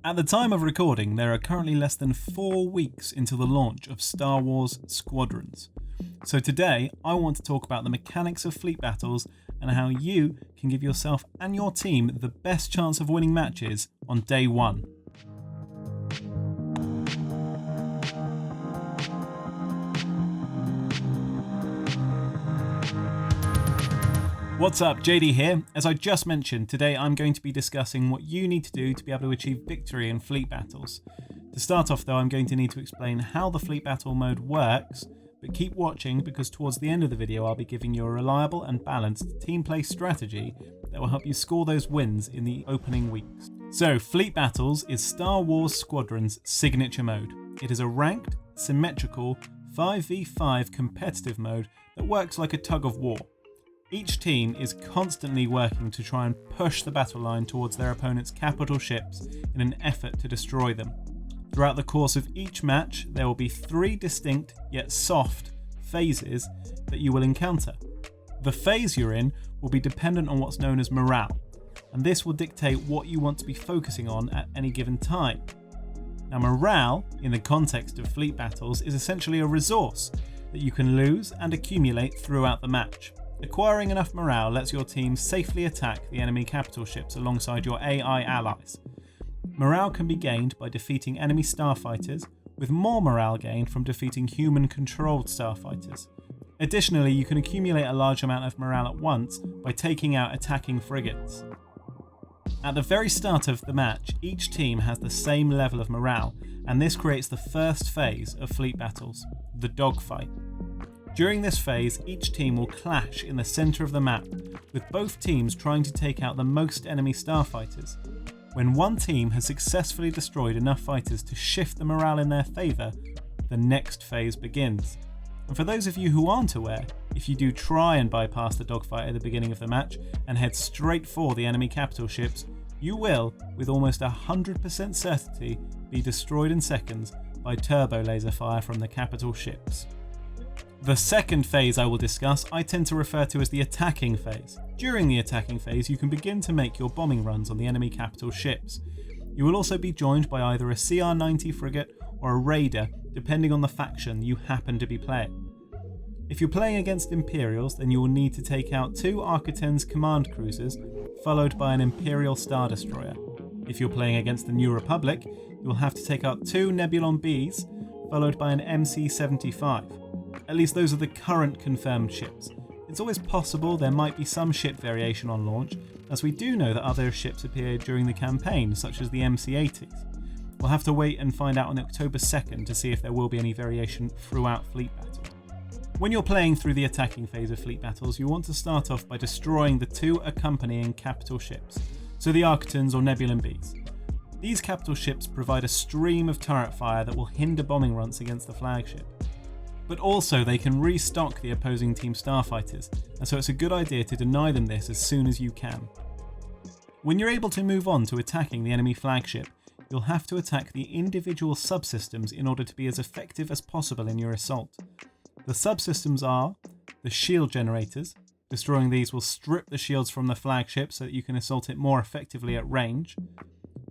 At the time of recording, there are currently less than 4 weeks until the launch of Star Wars Squadrons. So today, I want to talk about the mechanics of fleet battles and how you can give yourself and your team the best chance of winning matches on day one. What's up, JD here. As I just mentioned, today I'm going to be discussing what you need to do to be able to achieve victory in fleet battles. To start off though, I'm going to need to explain how the fleet battle mode works, but keep watching because towards the end of the video I'll be giving you a reliable and balanced team play strategy that will help you score those wins in the opening weeks. So, Fleet Battles is Star Wars Squadrons' signature mode. It is a ranked, symmetrical, 5v5 competitive mode that works like a tug of war. Each team is constantly working to try and push the battle line towards their opponent's capital ships in an effort to destroy them. Throughout the course of each match, there will be 3 distinct yet soft phases that you will encounter. The phase you're in will be dependent on what's known as morale, and this will dictate what you want to be focusing on at any given time. Now, morale, in the context of fleet battles, is essentially a resource that you can lose and accumulate throughout the match. Acquiring enough morale lets your team safely attack the enemy capital ships alongside your AI allies. Morale can be gained by defeating enemy starfighters, with more morale gained from defeating human-controlled starfighters. Additionally, you can accumulate a large amount of morale at once by taking out attacking frigates. At the very start of the match, each team has the same level of morale, and this creates the first phase of fleet battles, the dogfight. During this phase, each team will clash in the centre of the map, with both teams trying to take out the most enemy starfighters. When one team has successfully destroyed enough fighters to shift the morale in their favour, the next phase begins. And for those of you who aren't aware, if you do try and bypass the dogfight at the beginning of the match and head straight for the enemy capital ships, you will, with almost 100% certainty, be destroyed in seconds by turbo laser fire from the capital ships. The second phase I will discuss I tend to refer to as the attacking phase. During the attacking phase, you can begin to make your bombing runs on the enemy capital ships. You will also be joined by either a CR-90 frigate or a raider, depending on the faction you happen to be playing. If you're playing against Imperials, then you will need to take out 2 Arc-10's command cruisers, followed by an Imperial Star Destroyer. If you're playing against the New Republic, you will have to take out 2 Nebulon Bs, followed by an MC-75. At least those are the current confirmed ships. It's always possible there might be some ship variation on launch, as we do know that other ships appeared during the campaign, such as the MC-80s. We'll have to wait and find out on October 2nd to see if there will be any variation throughout Fleet Battle. When you're playing through the attacking phase of Fleet Battles, you want to start off by destroying the 2 accompanying capital ships, so the Arc-10s or Nebulon Bs. These capital ships provide a stream of turret fire that will hinder bombing runs against the flagship. But also they can restock the opposing team starfighters, and so it's a good idea to deny them this as soon as you can. When you're able to move on to attacking the enemy flagship, you'll have to attack the individual subsystems in order to be as effective as possible in your assault. The subsystems are the shield generators. Destroying these will strip the shields from the flagship so that you can assault it more effectively at range.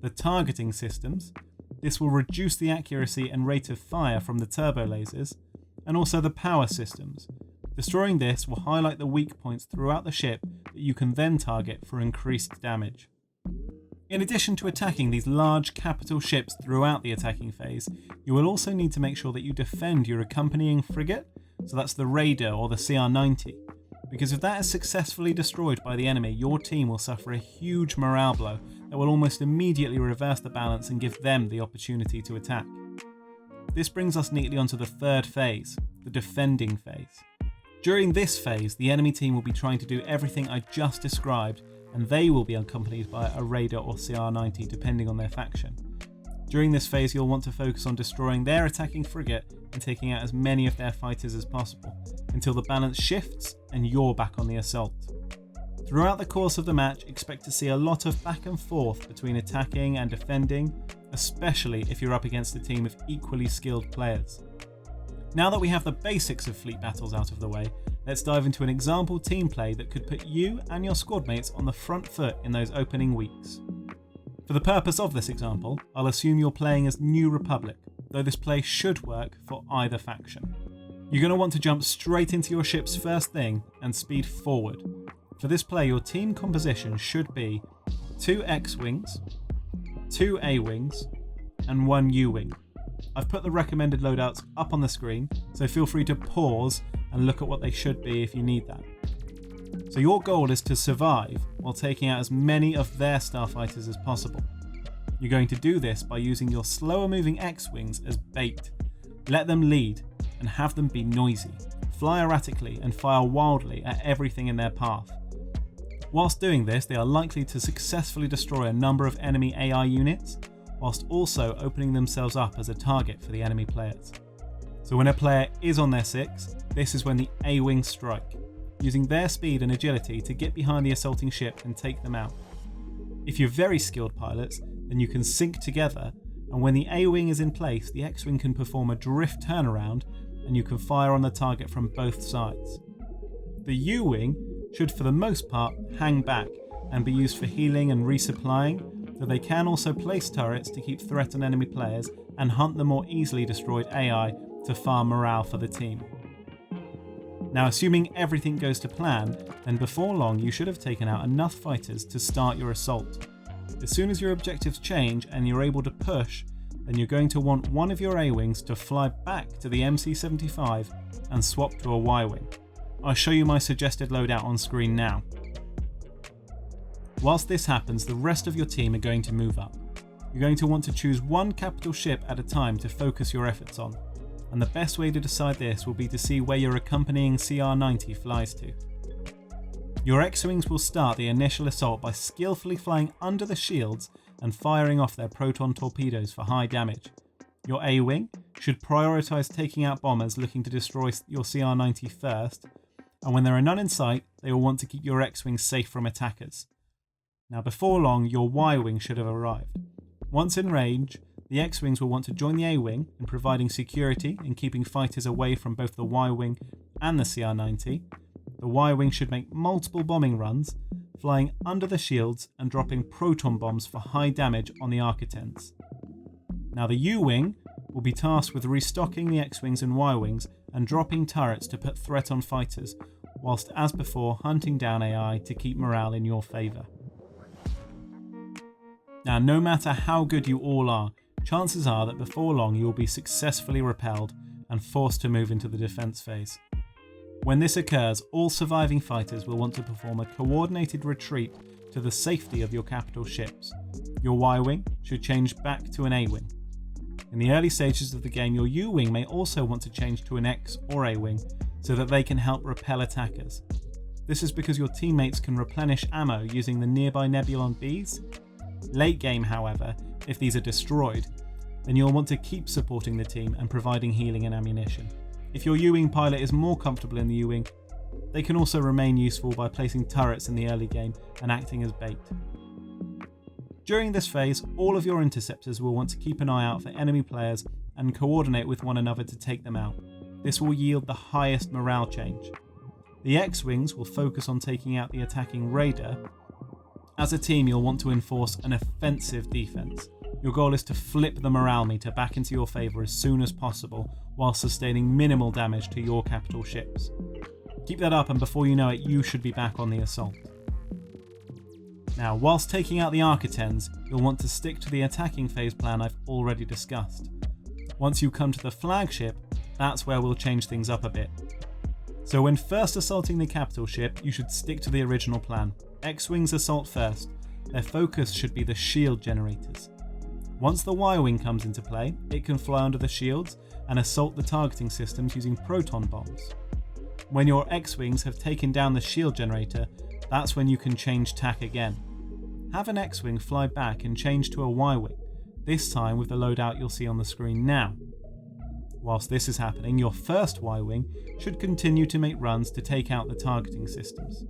The targeting systems. This will reduce the accuracy and rate of fire from the turbo lasers. And also the power systems. Destroying this will highlight the weak points throughout the ship that you can then target for increased damage. In addition to attacking these large capital ships throughout the attacking phase, you will also need to make sure that you defend your accompanying frigate, so that's the raider or the CR-90, because if that is successfully destroyed by the enemy, your team will suffer a huge morale blow that will almost immediately reverse the balance and give them the opportunity to attack. This brings us neatly onto the third phase, the defending phase. During this phase, the enemy team will be trying to do everything I just described, and they will be accompanied by a raider or CR-90 depending on their faction. During this phase, you'll want to focus on destroying their attacking frigate and taking out as many of their fighters as possible, until the balance shifts and you're back on the assault. Throughout the course of the match, expect to see a lot of back and forth between attacking and defending, especially if you're up against a team of equally skilled players. Now that we have the basics of fleet battles out of the way, let's dive into an example team play that could put you and your squad mates on the front foot in those opening weeks. For the purpose of this example, I'll assume you're playing as New Republic, though this play should work for either faction. You're going to want to jump straight into your ships first thing and speed forward. For this play, your team composition should be 2 X-Wings, 2 A-Wings, and 1 U-Wing. I've put the recommended loadouts up on the screen, so feel free to pause and look at what they should be if you need that. So your goal is to survive while taking out as many of their starfighters as possible. You're going to do this by using your slower moving X-Wings as bait. Let them lead and have them be noisy, fly erratically and fire wildly at everything in their path. Whilst doing this, they are likely to successfully destroy a number of enemy AI units, whilst also opening themselves up as a target for the enemy players. So when a player is on their 6, this is when the A-Wings strike, using their speed and agility to get behind the assaulting ship and take them out. If you're very skilled pilots, then you can sync together, and when the A-Wing is in place, the X-Wing can perform a drift turnaround and you can fire on the target from both sides. The U-Wing should for the most part hang back and be used for healing and resupplying, though they can also place turrets to keep threat on enemy players and hunt the more easily destroyed AI to farm morale for the team. Now, assuming everything goes to plan, then before long you should have taken out enough fighters to start your assault. As soon as your objectives change and you're able to push, then you're going to want one of your A-Wings to fly back to the MC-75 and swap to a Y-Wing. I'll show you my suggested loadout on screen now. Whilst this happens, the rest of your team are going to move up. You're going to want to choose one capital ship at a time to focus your efforts on, and the best way to decide this will be to see where your accompanying CR-90 flies to. Your X-Wings will start the initial assault by skillfully flying under the shields and firing off their proton torpedoes for high damage. Your A-Wing should prioritise taking out bombers looking to destroy your CR-90 first, and when there are none in sight, they will want to keep your X-Wing safe from attackers. Now before long, your Y-Wing should have arrived. Once in range, the X-Wings will want to join the A-Wing in providing security and keeping fighters away from both the Y-Wing and the CR-90. The Y-Wing should make multiple bombing runs, flying under the shields and dropping proton bombs for high damage on the Architens. Now the U-Wing will be tasked with restocking the X-Wings and Y-Wings and dropping turrets to put threat on fighters, whilst as before hunting down AI to keep morale in your favour. Now, no matter how good you all are, chances are that before long you will be successfully repelled and forced to move into the defence phase. When this occurs, all surviving fighters will want to perform a coordinated retreat to the safety of your capital ships. Your Y-Wing should change back to an A-Wing. In the early stages of the game, your U-Wing may also want to change to an X or A-Wing so that they can help repel attackers. This is because your teammates can replenish ammo using the nearby Nebulon Bs. Late game, however, if these are destroyed, then you'll want to keep supporting the team and providing healing and ammunition. If your U-Wing pilot is more comfortable in the U-Wing, they can also remain useful by placing turrets in the early game and acting as bait. During this phase, all of your interceptors will want to keep an eye out for enemy players and coordinate with one another to take them out. This will yield the highest morale change. The X-Wings will focus on taking out the attacking Raider. As a team, you'll want to enforce an offensive defense. Your goal is to flip the morale meter back into your favour as soon as possible, while sustaining minimal damage to your capital ships. Keep that up, and before you know it, you should be back on the assault. Now, whilst taking out the Architens, you'll want to stick to the attacking phase plan I've already discussed. Once you come to the flagship, that's where we'll change things up a bit. So when first assaulting the capital ship, you should stick to the original plan. X-Wings assault first. Their focus should be the shield generators. Once the Y-Wing comes into play, it can fly under the shields and assault the targeting systems using proton bombs. When your X-Wings have taken down the shield generator, that's when you can change tack again. Have an X-Wing fly back and change to a Y-Wing, this time with the loadout you'll see on the screen now. Whilst this is happening, your first Y-Wing should continue to make runs to take out the targeting systems.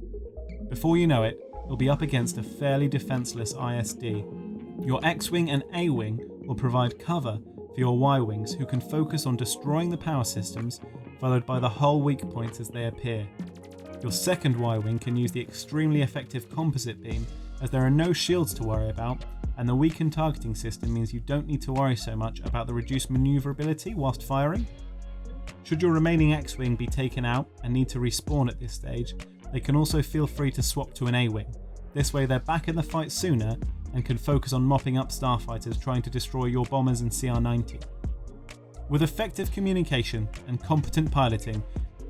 Before you know it, you'll be up against a fairly defenceless ISD. Your X-Wing and A-Wing will provide cover for your Y-Wings, who can focus on destroying the power systems, followed by the hull weak points as they appear. Your second Y-Wing can use the extremely effective composite beam, as there are no shields to worry about, and the weakened targeting system means you don't need to worry so much about the reduced manoeuvrability whilst firing. Should your remaining X-Wing be taken out and need to respawn at this stage, they can also feel free to swap to an A-Wing. This way they're back in the fight sooner and can focus on mopping up starfighters trying to destroy your bombers and CR-90. With effective communication and competent piloting,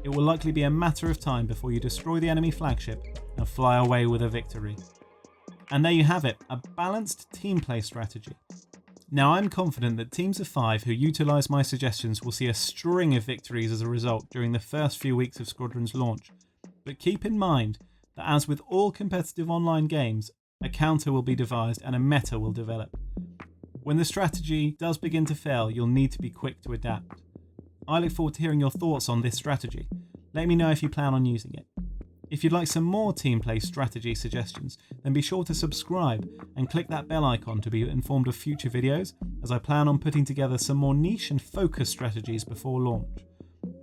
it will likely be a matter of time before you destroy the enemy flagship and fly away with a victory. And there you have it, a balanced team play strategy. Now I'm confident that teams of 5 who utilise my suggestions will see a string of victories as a result during the first few weeks of Squadron's launch. But keep in mind that as with all competitive online games, a counter will be devised and a meta will develop. When the strategy does begin to fail, you'll need to be quick to adapt. I look forward to hearing your thoughts on this strategy. Let me know if you plan on using it. If you'd like some more team play strategy suggestions, then be sure to subscribe and click that bell icon to be informed of future videos, as I plan on putting together some more niche and focused strategies before launch.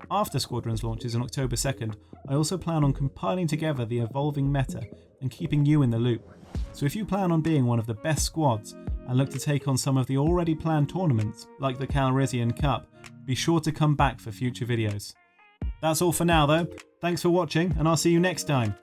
After Squadrons launches on October 2nd, I also plan on compiling together the evolving meta and keeping you in the loop. So if you plan on being one of the best squads and look to take on some of the already planned tournaments like the Calrissian Cup, be sure to come back for future videos. That's all for now though. Thanks for watching and I'll see you next time.